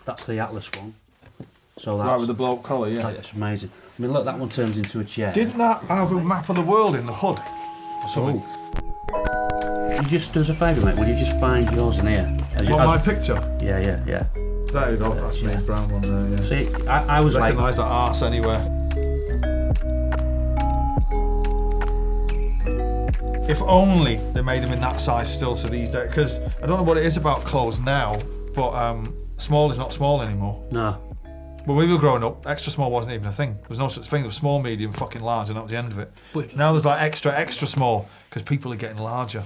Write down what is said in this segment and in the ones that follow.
That's the Atlas one. So that's, right, with the bloke collar, yeah. That's amazing. I mean, look, that one turns into a chair. Didn't that have a map of the world in the hood? Something. You just do us a favour, mate. Will you just find yours in here? My picture? Yeah. There you go. That's me, brown one there. Yeah. See, I was like, recognise that arse anywhere. If only they made them in that size still to these days, because I don't know what it is about clothes now, but small is not small anymore. No. When we were growing up, extra small wasn't even a thing. There was no such thing. There was small, medium, fucking large, and that was the end of it. But now there's like extra small, because people are getting larger.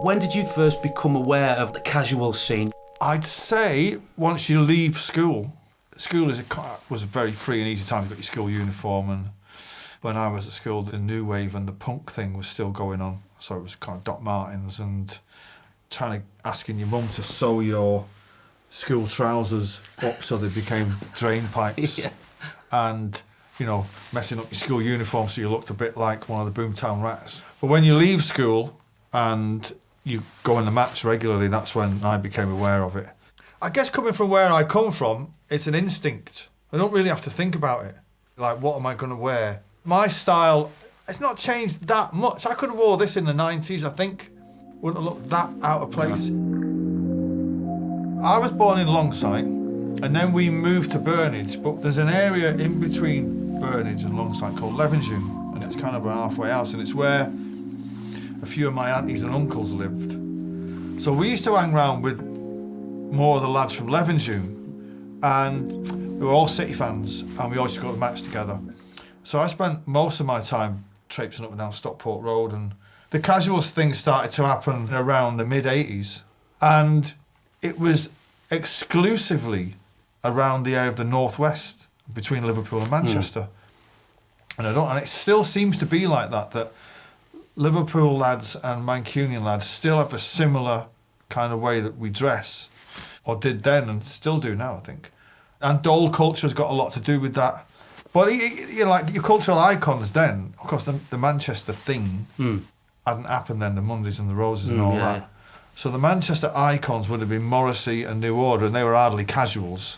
When did you first become aware of the casual scene? I'd say once you leave school. School was a very free and easy time. You got your school uniform, and when I was at school, the new wave and the punk thing was still going on. So it was kind of Doc Martens and asking your mum to sew your school trousers up so they became drain pipes, Yeah. and messing up your school uniform so you looked a bit like one of the Boomtown Rats. But when you leave school and you go on the match regularly, that's when I became aware of it. I guess coming from where I come from, it's an instinct. I don't really have to think about it. Like, what am I going to wear? My style, it's not changed that much. I could have wore this in the 90s, I think. Wouldn't have looked that out of place. I was born in Longsight, and then we moved to Burnage, but there's an area in between Burnage and Longsight called Levenshulme, and it's kind of a halfway house, and it's where a few of my aunties and uncles lived. So we used to hang around with more of the lads from Levenshulme, and we were all City fans, and we always used to go to the match together. So I spent most of my time traipsing up and down Stockport Road, and the casuals thing started to happen around the mid-80s, and it was exclusively around the area of the northwest, between Liverpool and Manchester. And it still seems to be like that Liverpool lads and Mancunian lads still have a similar kind of way that we dress, or did then and still do now, I think. And Dole culture's got a lot to do with that. But like your cultural icons then, of course, the Manchester thing hadn't happened then, the Mondays and the Roses and all that. So the Manchester icons would have been Morrissey and New Order, and they were hardly casuals.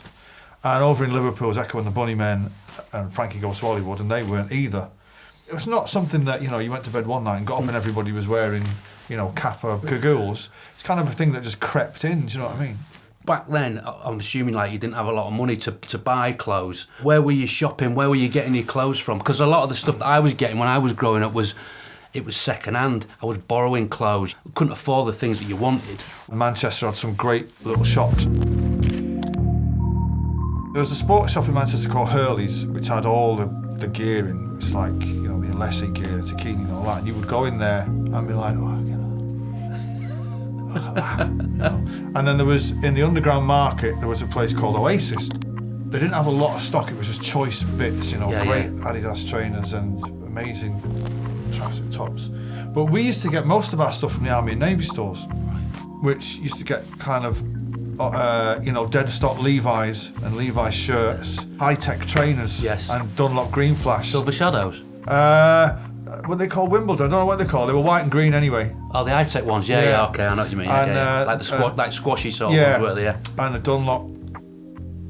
And over in Liverpool was Echo and the Bunnymen and Frankie Goes to Hollywood, and they weren't either. It was not something that, you went to bed one night and got up and everybody was wearing, Kappa cagoules. It's kind of a thing that just crept in, do you know what I mean? Back then, I'm assuming like you didn't have a lot of money to buy clothes. Where were you shopping? Where were you getting your clothes from? Because a lot of the stuff that I was getting when I was growing up was second hand. I was borrowing clothes. I couldn't afford the things that you wanted. Manchester had some great little shops. There was a sports shop in Manchester called Hurley's, which had all the gear in. It's like, the Alessi gear and Tacchini and all that. And you would go in there and be like, look at that. And then there was, in the underground market, there was a place called Oasis. They didn't have a lot of stock. It was just choice bits, great Adidas trainers and amazing tracksuit tops. But we used to get most of our stuff from the Army and Navy stores, which used to get kind of, dead stock Levi's and Levi's shirts, high-tech trainers, and Dunlop Green Flash. Silver Shadows? What they call Wimbledon, I don't know what they call. They were white and green anyway. Oh, the high-tech ones, yeah, okay, I know what you mean. And, like the like squashy sort of ones, weren't they? Yeah. And the Dunlop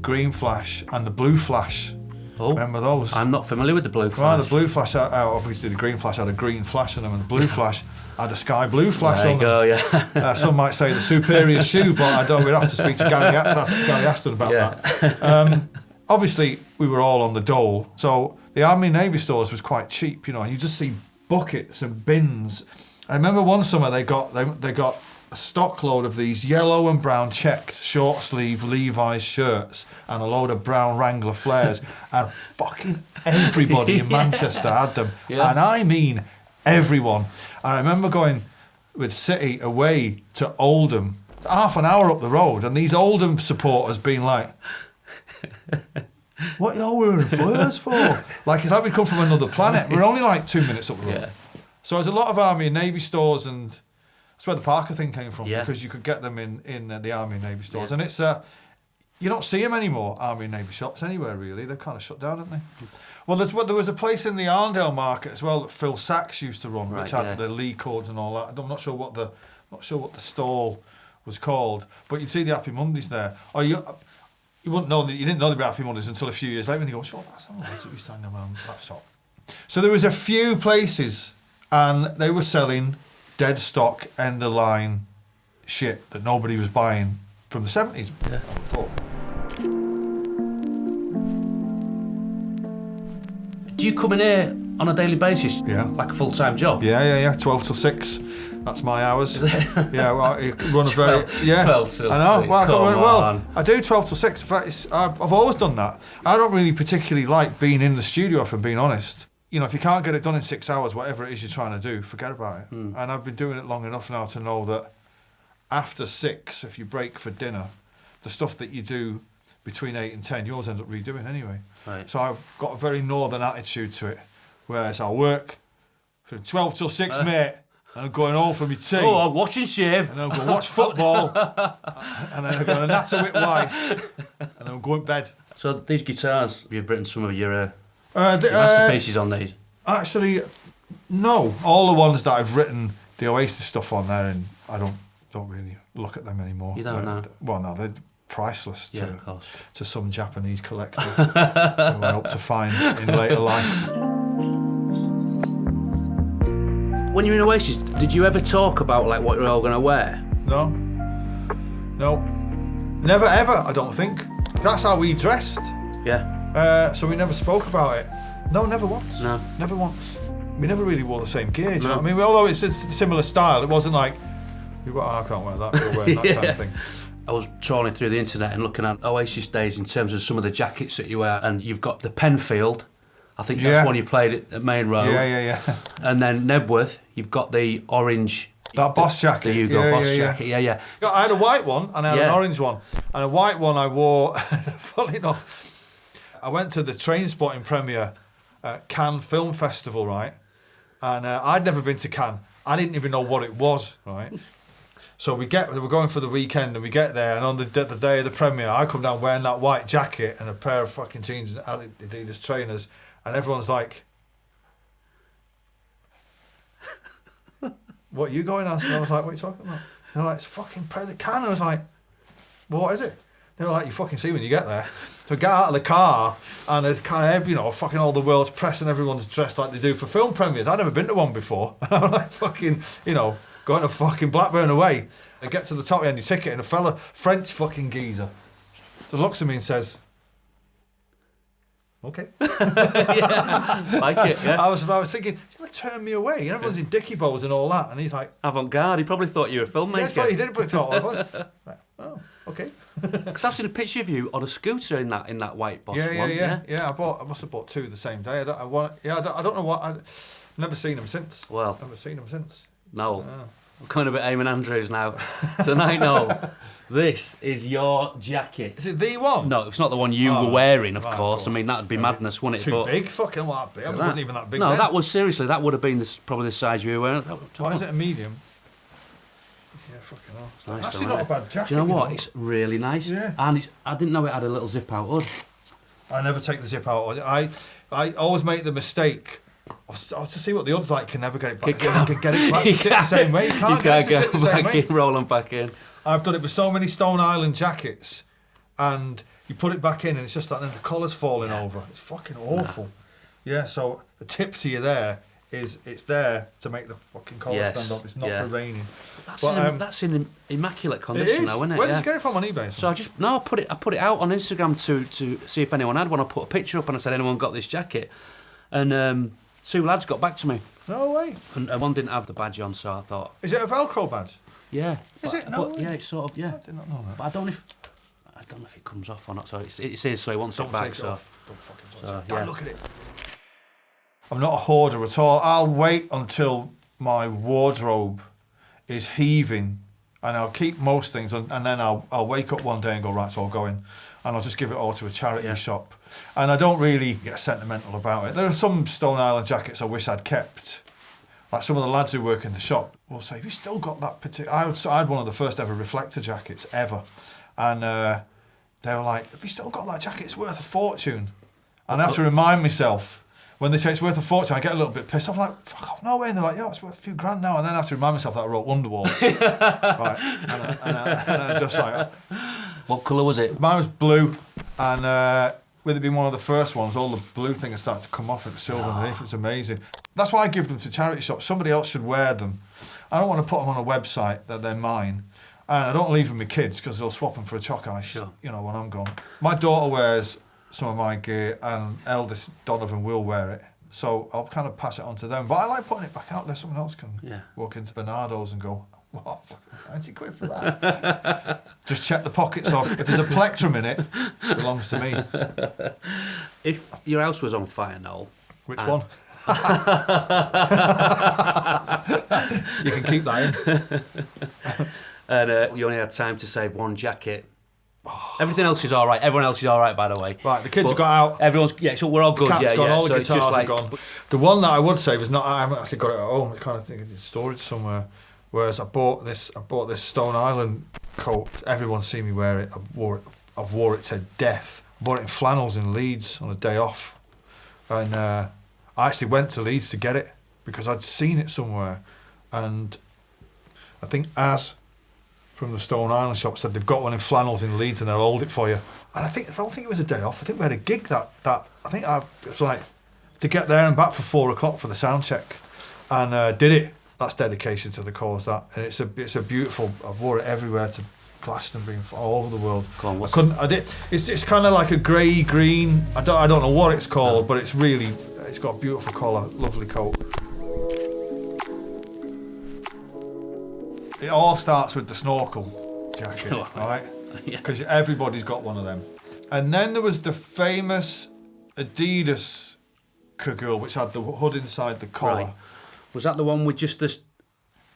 Green Flash and the Blue Flash. Oh, remember those? I'm not familiar with the Blue Flash. Well, the Blue Flash, obviously the Green Flash had a green flash on them, and the Blue Flash had a sky blue flash on them. There you go, yeah. Some might say the superior shoe, but we'd have to speak to Gary Aspden about that. Obviously, we were all on the dole, so the Army and Navy stores was quite cheap, and you just see buckets and bins. I remember one summer they got a stock load of these yellow and brown checked short sleeve Levi's shirts and a load of brown Wrangler flares, and fucking everybody in Manchester had them, and I mean everyone. And I remember going with City away to Oldham, half an hour up the road, and these Oldham supporters being like, what y'all wearing flares for? Like, it's like we come from another planet. We're only like 2 minutes up the road. So there's a lot of Army and Navy stores, and that's where the Parker thing came from, because you could get them in the Army and Navy stores. And it's you don't see them anymore, Army and Navy shops anywhere really. They're kind of shut down, haven't they? Well, there was a place in the Arndale market as well that Phil Sachs used to run, which had the Lee cords and all that. I'm not sure what the Not sure what the stall was called, but you'd see the Happy Mondays there. Or you wouldn't know that you didn't know they were Happy Mondays until a few years later, and you go, "Sure, that's the ones that we sang around that shop." So there was a few places, and they were selling dead stock, end of line shit that nobody was buying from the 70s. Yeah. I thought. Do you come in here on a daily basis? Yeah. Like a full-time job? Yeah. 12 till 6. That's my hours. Yeah, well, I run a very... 12 till I know. 6. Well, I do 12 till 6. In fact, I've always done that. I don't really particularly like being in the studio, if I'm being honest. You know, if you can't get it done in 6 hours, whatever it is you're trying to do, forget about it. And I've been doing it long enough now to know that after 6, if you break for dinner, the stuff that you do between 8 and 10, you always end up redoing anyway. Right. So I've got a very northern attitude to it, whereas I'll work from 12 till 6, mate, and I'm going home for my tea. Oh, I'll watch and shave. And then I'll go watch football, and then I'll go to natter with wife, and then I'll go in bed. So these guitars, you've written some of your masterpieces on these? Actually, no. All the ones that I've written the Oasis stuff on there, and I don't really look at them anymore. You don't know? Well, no, they're priceless to some Japanese collector who I hope to find in later life. When you were in Oasis, did you ever talk about like what you're all going to wear? No. Never ever, I don't think. That's how we dressed. Yeah. So we never spoke about it. No, never once. No. Never once. We never really wore the same gear, do you know what I mean? Although it's a similar style, it wasn't like, I can't wear that, we're wearing that kind of thing. I was trawling through the internet and looking at Oasis days in terms of some of the jackets that you wear, and you've got the Penfield. I think that's one you played at Maine Road. Yeah. And then Knebworth, you've got the orange... That boss jacket. The Hugo boss jacket, yeah. I had a white one and I had an orange one. And a white one I wore, funny enough, I went to the Train Spotting premiere at Cannes Film Festival, right? And I'd never been to Cannes. I didn't even know what it was, right? So we're going for the weekend and we get there, and on the day of the premiere, I come down wearing that white jacket and a pair of fucking jeans and Adidas trainers, and everyone's like, "What are you going on?" And I was like, "What are you talking about?" They're like, "It's fucking Prayer the Can." And I was like, "Well, what is it?" They were like, "You fucking see when you get there." So I get out of the car, and it's kind of, fucking all the world's press and everyone's dressed like they do for film premieres. I'd never been to one before. And I'm like, fucking, going to fucking Blackburn away. I get to the top end of your ticket, and a fella, French fucking geezer, just looks at me and says, "Okay." Like it, yeah. I was thinking, he's going to turn me away. Everyone's in dicky bows and all that. And he's like... Avant-garde. He probably thought you were a filmmaker. Yeah, he did, but he thought I was. Like, oh, okay. Because I've seen a picture of you on a scooter in that white boss one. Yeah. I must have bought 2 the same day. I don't know what. I've never seen them since. Well, never seen them since. No. I'm coming a bit Eamon Andrews now. Tonight, no. This is your jacket. Is it the one? No, it's not the one you were wearing, of course. I mean, that'd be madness, wouldn't it? Too big, fucking what big. It wasn't even that big. No, then. that was seriously. That would have been probably the size you were wearing. Why is it a medium? Yeah, fucking hell. It's nice, actually not a bad jacket. Do you know what? It's really nice. Yeah. And I didn't know it had a little zip out hood. I never take the zip out. I always make the mistake. I'll to see what the odds like. You can never get it back. Get it back to sit the same way. You can't get it back in, roll them back in. I've done it with so many Stone Island jackets, and you put it back in, and it's just like then the collar's falling over. It's fucking awful. Yeah. So the tip to you there is it's there to make the fucking collar stand up. It's not for raining. That's in immaculate condition, though, isn't it? Where did you get it from on eBay? So I put it out on Instagram to see if anyone had one. I put a picture up and I said, "Anyone got this jacket?" And 2 lads got back to me. No way. And one didn't have the badge on, so I thought... Is it a Velcro badge? Yeah. Is it? No way. Yeah, it's sort of, yeah. I did not know that. But I don't know if it comes off or not. So it says so he wants it back. Don't fucking touch it. Yeah. Don't look at it. I'm not a hoarder at all. I'll wait until my wardrobe is heaving, and I'll keep most things, and then I'll wake up one day and go, right, so I'll go in, and I'll just give it all to a charity shop. And I don't really get sentimental about it. There are some Stone Island jackets I wish I'd kept. Like some of the lads who work in the shop will say, "Have you still got that particular..." I had one of the first ever reflector jackets ever. And they were like, "Have you still got that jacket? It's worth a fortune." And I have to remind myself, when they say it's worth a fortune, I get a little bit pissed off. I'm like, fuck off, no way. And they're like, yeah, it's worth a few grand now. And then I have to remind myself that I wrote Wonderwall. Right. And I just like... What colour was it? Mine was blue, and with it being one of the first ones, all the blue things started to come off. It was silver underneath. It was amazing. That's why I give them to charity shops. Somebody else should wear them. I don't want to put them on a website that they're mine. And I don't leave them with kids because they'll swap them for a chalk ice, you know, when I'm gone. My daughter wears some of my gear, and eldest Donovan will wear it. So I'll kind of pass it on to them. But I like putting it back out there. Someone else can walk into Bernardo's and go, what, £90 for that? Just check the pockets off. If there's a plectrum in it, it belongs to me. If your house was on fire, Noel... Which one? You can keep that in. And you only had time to save one jacket. Everything else is all right. Everyone else is all right, by the way. Right, the kids have got out. Everyone's so we're all good. The cat's gone, all the so guitars are gone. The one that I would save is not. I haven't actually got it at home. I kind of think it's in storage somewhere. Whereas I bought this Stone Island coat. Everyone's seen me wear it. I've wore it to death. I bought it in flannels in Leeds on a day off, and I actually went to Leeds to get it because I'd seen it somewhere, and I think from the Stone Island shop said they've got one in flannels in Leeds and they'll hold it for you. And I don't think it was a day off. I think we had a gig that it's like to get there and back for 4 o'clock for the sound check, and did it. That's dedication to the cause. That, and it's a beautiful. I've wore it everywhere to Glastonbury, all over the world. It's kind of like a grey green. I don't know what it's called, but it's got a beautiful colour, lovely coat. It all starts with the Snorkel jacket, right? Because everybody's got one of them. And then there was the famous Adidas cagoule, which had the hood inside the collar. Right. Was that the one with just this?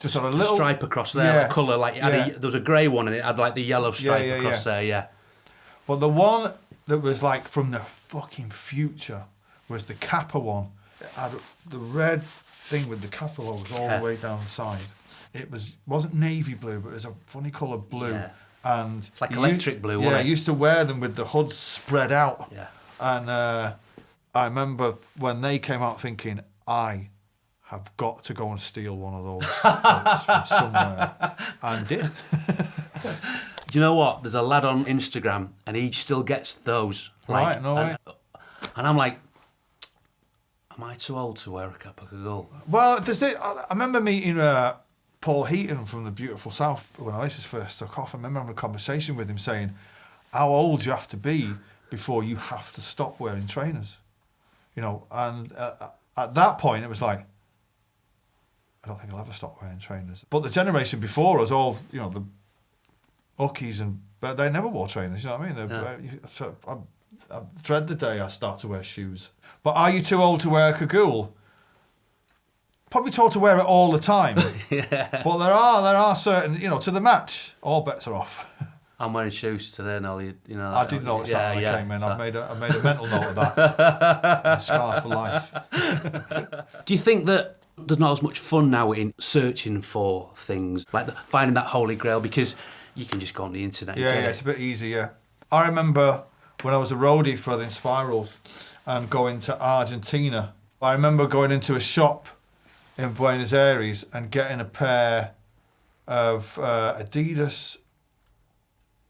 Just a little stripe across there, like colour, like there was a grey one and it had like the yellow stripe across there, yeah. But the one that was like from the fucking future was the Kappa one. It had the red thing with the Kappa logos all the way down the side. It wasn't navy blue, but it was a funny colour blue. Yeah. And it's like electric blue, wasn't it? I used to wear them with the hoods spread out. Yeah. And I remember when they came out thinking, I have got to go and steal one of those from somewhere. And did. Do you know what? There's a lad on Instagram and he still gets those. Right, no way. And I'm like, am I too old to wear a Kappa cagoule? Well, I remember meeting Paul Heaton from the beautiful South when Oasis first took off. I remember having a conversation with him saying how old you have to be before you have to stop wearing trainers. You know, and at that point it was like, I don't think I'll ever stop wearing trainers. But the generation before us all, you know, the Uckies, but they never wore trainers, you know what I mean? So I dread the day I start to wear shoes. But are you too old to wear a cagoule? Probably told to wear it all the time. But there are certain, you know, to the match, all bets are off. I'm wearing shoes today, Noel. You know. I didn't notice that when I came in. I've made a mental note of that. I'm scarred for life. Do you think that there's not as much fun now in searching for things, like finding that holy grail, because you can just go on the internet? Yeah, it's a bit easier. I remember when I was a roadie for the Inspirals and going to Argentina. I remember going into a shop in Buenos Aires and getting a pair of Adidas.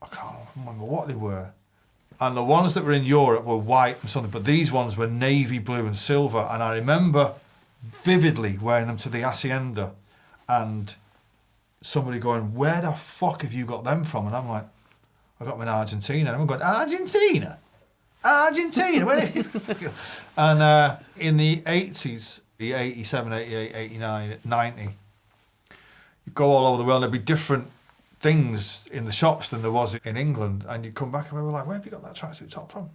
I can't remember what they were. And the ones that were in Europe were white and something, but these ones were navy blue and silver. And I remember vividly wearing them to the Hacienda and somebody going, where the fuck have you got them from? And I'm like, I got them in Argentina. And I'm going, Argentina? Where and in the 80s, the 87, 88, 89, 90, you go all over the world, there'd be different things in the shops than there was in England, and you'd come back and we were like, where have you got that tracksuit top from?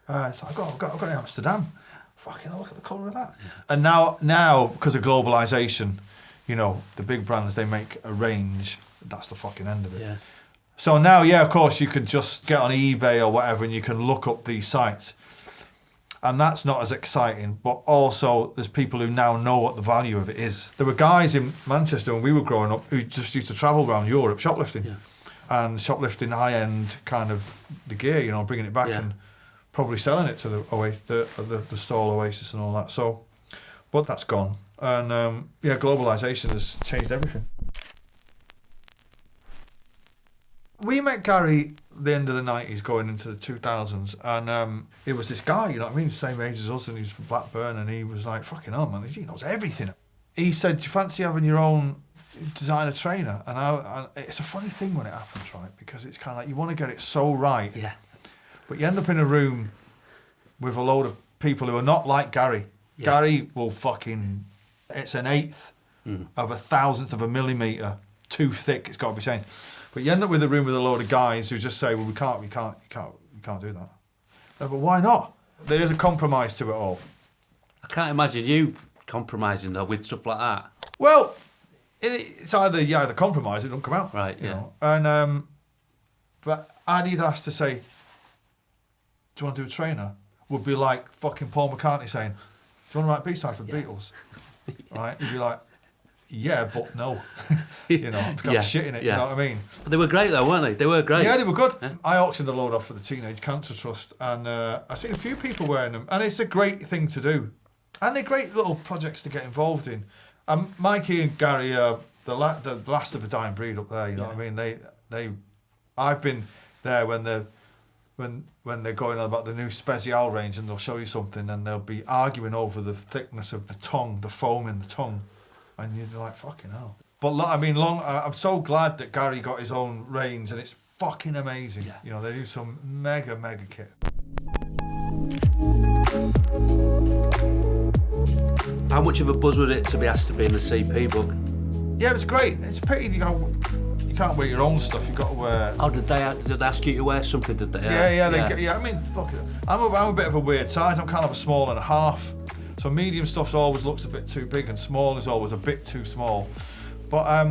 It's like, I've got it in Amsterdam. Fucking hell, look at the colour of that. And now, because of globalisation, you know, the big brands, they make a range. That's the fucking end of it. Yeah. So now, of course, you can just get on eBay or whatever and you can look up these sites. And that's not as exciting, but also there's people who now know what the value of it is. There were guys in Manchester when we were growing up who just used to travel around Europe shoplifting. Yeah. And shoplifting high-end kind of the gear, you know, bringing it back and probably selling it to the stall Oasis and all that. So, but that's gone. And globalisation has changed everything. We met Gary the end of the 90s going into the 2000s, and it was this guy, you know what I mean, same age as us, and he was from Blackburn, and he was like, fucking hell, man, he knows everything. He said, do you fancy having your own designer trainer? And it's a funny thing when it happens, right, because it's kind of like you want to get it so right, but you end up in a room with a load of people who are not like Gary. Gary will fucking, it's an eighth of a thousandth of a millimetre too thick, it's got to be saying. But you end up with a room with a load of guys who just say, well, we can't do that. But why not? There is a compromise to it all. I can't imagine you compromising though with stuff like that. Well, it's either compromise, it don't come out. Right, you know? And but Adidas to say, do you want to do a trainer? Would be like fucking Paul McCartney saying, do you want to write B-side for Beatles? Right? You'd be like, yeah, but no. You know, I'm kind of shitting it, you know what I mean? But they were great though, weren't they? They were great. Yeah, they were good. Yeah. I auctioned a load off for the Teenage Cancer Trust, and I've seen a few people wearing them, and it's a great thing to do. And they're great little projects to get involved in. Mikey and Gary are the last of a dying breed up there, you know what I mean? I've been there when they're going on about the new SPZL range, and they'll show you something, and they'll be arguing over the thickness of the tongue, the foam in the tongue. And you're like, fucking hell. But I mean, I'm so glad that Gary got his own range, and it's fucking amazing. Yeah. You know, they do some mega kit. How much of a buzz was it to be asked to be in the CP book? Yeah, it was great. It's a pity you can't wear your own stuff. You've got to wear... Oh, did they ask you to wear something, did they? Yeah. I mean, look, I'm a bit of a weird size. I'm kind of a small and a half. So medium stuff always looks a bit too big, and small is always a bit too small. But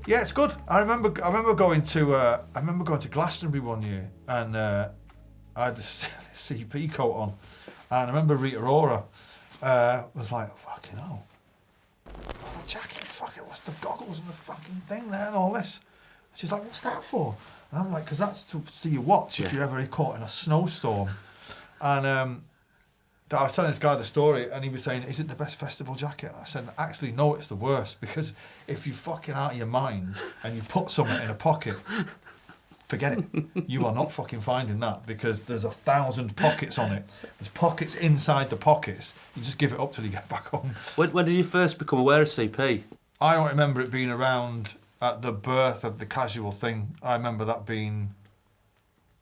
yeah, it's good. I remember going to Glastonbury one year, and I had this CP coat on, and I remember Rita Ora was like, "Fucking hell, oh, jacket, fucking, what's the goggles and the fucking thing there and all this?" She's like, "What's that for?" And I'm like, "Because that's to see your watch if you're ever caught in a snowstorm." And I was telling this guy the story, and he was saying, "Is it the best festival jacket?" And I said, "Actually, no, it's the worst, because if you're fucking out of your mind and you put something in a pocket, forget it. You are not fucking finding that, because there's 1,000 pockets on it. There's pockets inside the pockets. You just give it up till you get back home." When did you first become aware of CP? I don't remember it being around at the birth of the casual thing. I remember that being,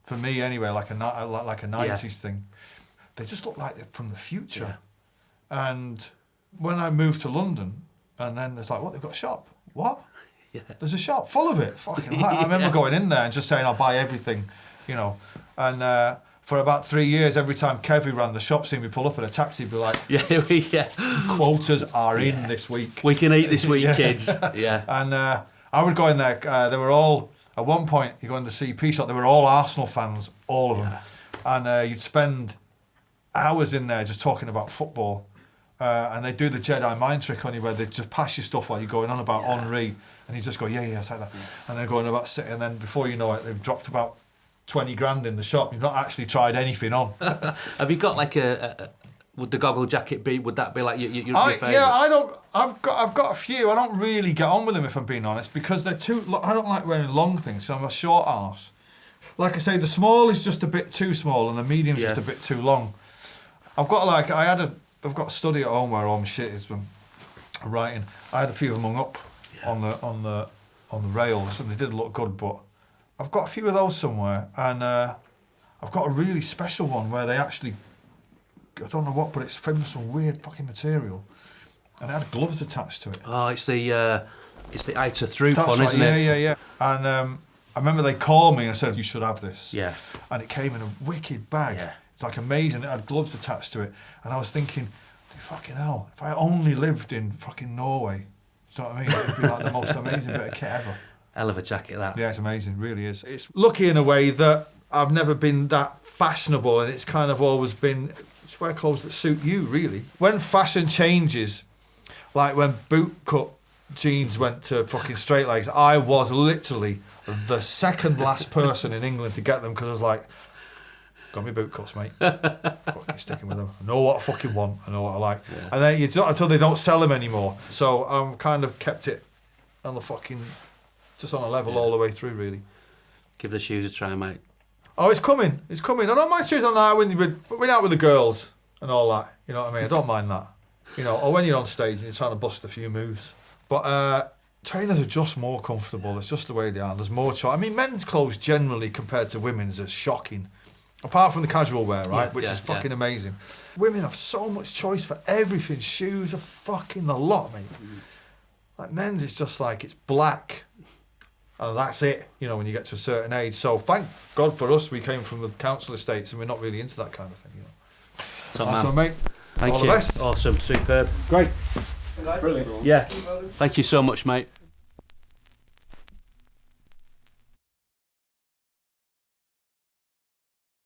for me anyway, like a 90s thing. They just look like they're from the future. Yeah. And when I moved to London, and then there's like, what, they've got a shop? What? Yeah. There's a shop full of it. Fucking I remember going in there and just saying, I'll buy everything, you know. And for about 3 years, every time Kevy ran the shop, seeing me pull up in a taxi, he'd be like, quotas are in this week. We can eat this week, kids. Yeah. And I would go in there. They were all, at one point, you go in the CP shop, they were all Arsenal fans, all of them. And you'd spend hours in there just talking about football, and they do the Jedi mind trick on you, where they just pass you stuff while you're going on about Henri, and you just go, yeah, I'll take that. And they're going about City, and then before you know it, they've dropped about 20 grand in the shop. You've not actually tried anything on. Have you got like would the goggle jacket be, would that be like your favourite? Yeah, I've got a few. I don't really get on with them, if I'm being honest, because they're too, I don't like wearing long things, so I'm a short arse. Like I say, the small is just a bit too small, and the medium's just a bit too long. I've got I've got a study at home where all my shit is when I'm writing. I had a few of them hung up on the rails, and they did look good, but I've got a few of those somewhere, and I've got a really special one where they actually, I don't know what, but it's from some weird fucking material, and it had gloves attached to it. Oh, it's the Ita through one, isn't it? Yeah. And I remember they called me and said, "You should have this." Yeah. And it came in a wicked bag. Yeah. It's like amazing. It had gloves attached to it, and I was thinking, fucking hell, if I only lived in fucking Norway, you know what I mean? It'd be like the most amazing bit of kit ever. Hell of a jacket, that. Yeah, it's amazing, it really is. It's lucky in a way that I've never been that fashionable, and it's kind of always been, it's wear clothes that suit you, really. When fashion changes, like when boot cut jeans went to fucking straight legs, I was literally the second last person in England to get them, because I was like, Got me boot cuts, mate. Fucking sticking with them. I know what I fucking want. I know what I like. Yeah. And then until they don't sell them anymore. So I'm kind of kept it on the fucking, just on a level all the way through, really. Give the shoes a try, mate. Oh, it's coming. It's coming. I don't mind shoes on that when you're out with the girls and all that. You know what I mean? I don't mind that. You know, or when you're on stage and you're trying to bust a few moves. But trainers are just more comfortable. It's just the way they are. There's more choice. I mean, men's clothes generally compared to women's are shocking. Apart from the casual wear, right? Which is fucking amazing. Women have so much choice for everything. Shoes are fucking a lot, mate. Like men's, it's just like, it's black. And that's it, you know, when you get to a certain age. So thank God for us, we came from the council estates and we're not really into that kind of thing, you know. Top man. So, mate, Thank all you. the best. Awesome, superb. Great. Brilliant. Yeah. Thank you so much, mate.